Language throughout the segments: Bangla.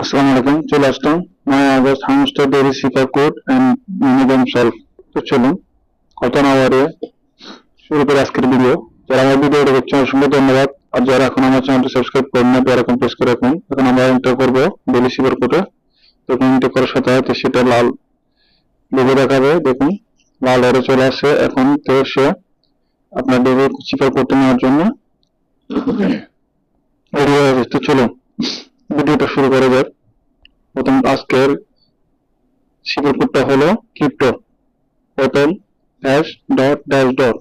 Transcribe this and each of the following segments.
আসসালামু আলাইকুম। চলে আসলাম 9 আগস্ট হামস্টার ডেইরি শিকার কোড অ্যান্ড মিনিমাম সলভ। তো চলুন কথা না বাড়িয়ে শুরু করে আজকের ভিডিও। যারা আমার ভিডিওটা দেখছেন অসংখ্য ধন্যবাদ। আর যারা এখন আমার চ্যানেলটি সাবস্ক্রাইব করেন না তারা এখন প্রেস করে রাখুন। এখন আমরা এন্টার করবো ডেইলি শিকার কোডে। তো এন্টার করার সাথে সাথে সেটা লাল লোগো দেখাবে, দেখুন লাল হয়ে চলে আসে। এখন তো সে আপনার ডেইলি শিকার কোডটা নেওয়ার জন্য রেডি হয়ে গেছে। তো চলুন ভিডিওটা শুরু করা যাক। প্রথম আজকের শিকার কোডটা হলো ক্রিপ্টো। প্রথম ড্যাশ ডট ড্যাশ ডট,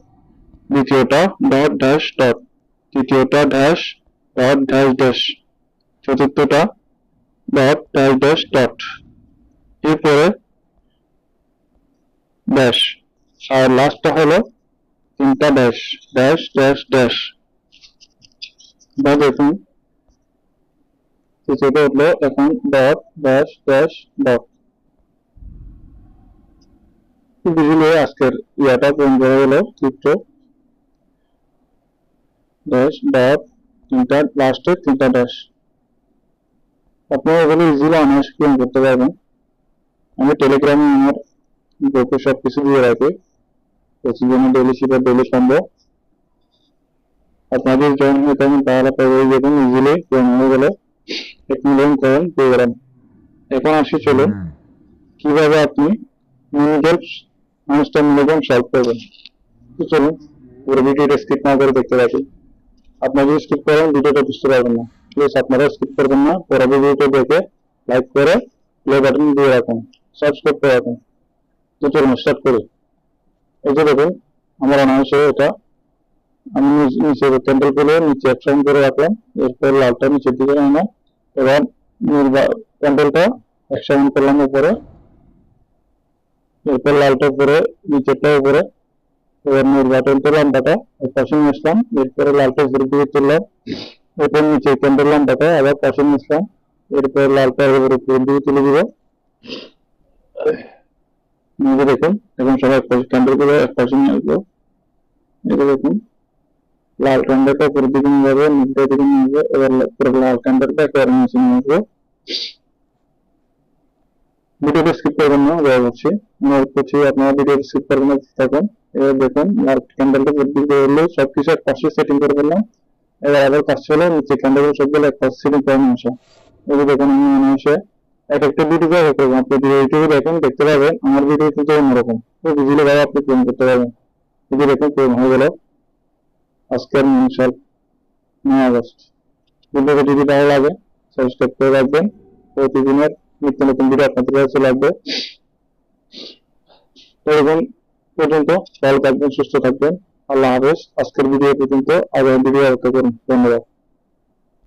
দ্বিতীয়টা ডট ড্যাশ ডট, তৃতীয়টা ড্যাশ ডট ড্যাশ ড্যাশ, চতুর্থটা ডট ড্যাশ ড্যাশ ডট, এরপরে ড্যাশ, আর লাস্টটা হলো তিনটা ড্যাশ ড্যাশ ড্যাশ ড্যাশ। বা দেখুন তৃতীয়টা হলো এখন ডট ড্যাশ ড্যাশ ডট। বুঝলে আজকের ইয়াটা পূরণ করা হলো ক্রিপ্টো ড্যাশ ডট তিনটা লাস্টে তিনটা ড্যাশ। আপনারা এগুলো ইজিলি অনায়াসে পূরণ করতে পারবেন। আমি টেলিগ্রামে আমার গ্রুপে সবকিছু দিয়ে রাখি, প্রতিদিন ডেইলি শিকার ডেইলি সম্ভব। আপনাদের জয়েন হয়ে থাকেন তাহলে পেয়ে যাবেন ইজিলি পূরণ হয়ে গেলে 1 মিলিয়ন কয়েন পেয়ে গেলেন। এখন আসি চলুন কিভাবে আপনি মিনিগেল হামস্টার মিনিগেম সলভ করবেন। তো চলুন পুরো ভিডিওটা স্কিপ না করে দেখতে থাকি। আপনারা যদি স্কিপ করেন ভিডিওটা বুঝতে পারবেন না। প্লিজ আপনারা স্কিপ করবেন না, পুরো ভিডিওটা দেখে লাইক করে প্লে বাটন দিয়ে রাখুন, সাবস্ক্রাইব করে রাখুন। তো চলুন স্টার্ট করি। এই যে দেখুন আমার অনায়াসে এটা আমি নিচে ক্যান্ডেল করে নিচে অ্যাকশন করে রাখলাম। এরপর লালটা নিচের দিকে আনলাম, এবার ক্যান্ডেলটা অ্যাকশন করলাম উপরে, এরপর লালটা উপরে নিচেরটা উপরে, এবার নির্বাচনটা লম্বাটা পাশে নিয়ে আসলাম, এরপরে লালটা উপরের দিকে তুললাম, এরপর নিচে ক্যান্ডেল লম্বাটা আবার পাশে নিয়ে আসলাম, এরপর লালটা উপরের দিকে তুলে দিব। দেখুন এখন সবাই ক্যান্ডেল করে এক পাশে নিয়ে আসবো। এটা দেখুন লাল ক্যান্ডেলটা উপরের দিকে নিয়ে যাবে, নিচের দিকে নিয়ে যাবে, এবার পুরো লাল ক্যান্ডেলটা একেবারে নিচে নিয়ে আসবো। ভিডিওটা স্কিপ করবেন না, দয়া করছি অনুরোধ করছি আপনারা ভিডিওটা স্কিপ করবেন না, থাকুন। এবার দেখুন লাল ক্যান্ডেলটা উপরের দিকে হলে সবকিছু এক পাশে সেটিং করে ফেললাম। এবার আবার কাজ চলে নিচে ক্যান্ডেল সবগুলো এক পাশে সেটিং করে নিয়ে আসা। এবার দেখুন আমি মনে আসে এক একটা ভিডিও করবো। আপনি ইউটিউবে দেখেন দেখতে পাবেন আমার ভিডিও কিন্তু অন্যরকম, তো বুঝলে ভাবে আপনি পূরণ করতে পারবেন। যদি দেখুন পূরণ হয়ে গেল আজকের মিনিশাল 9 আগস্ট। ভিডিওটা যদি ভালো লাগে সাবস্ক্রাইব করে রাখবেন, প্রতিদিনের নিত্য নতুন ভিডিও আপনাদের কাছে লাগবে। এরকম পর্যন্ত ভালো থাকবেন, সুস্থ থাকবেন। আল্লাহ হাফেজ। আজকের ভিডিও পর্যন্ত আগামী ভিডিও অপেক্ষা করুন। ধন্যবাদ।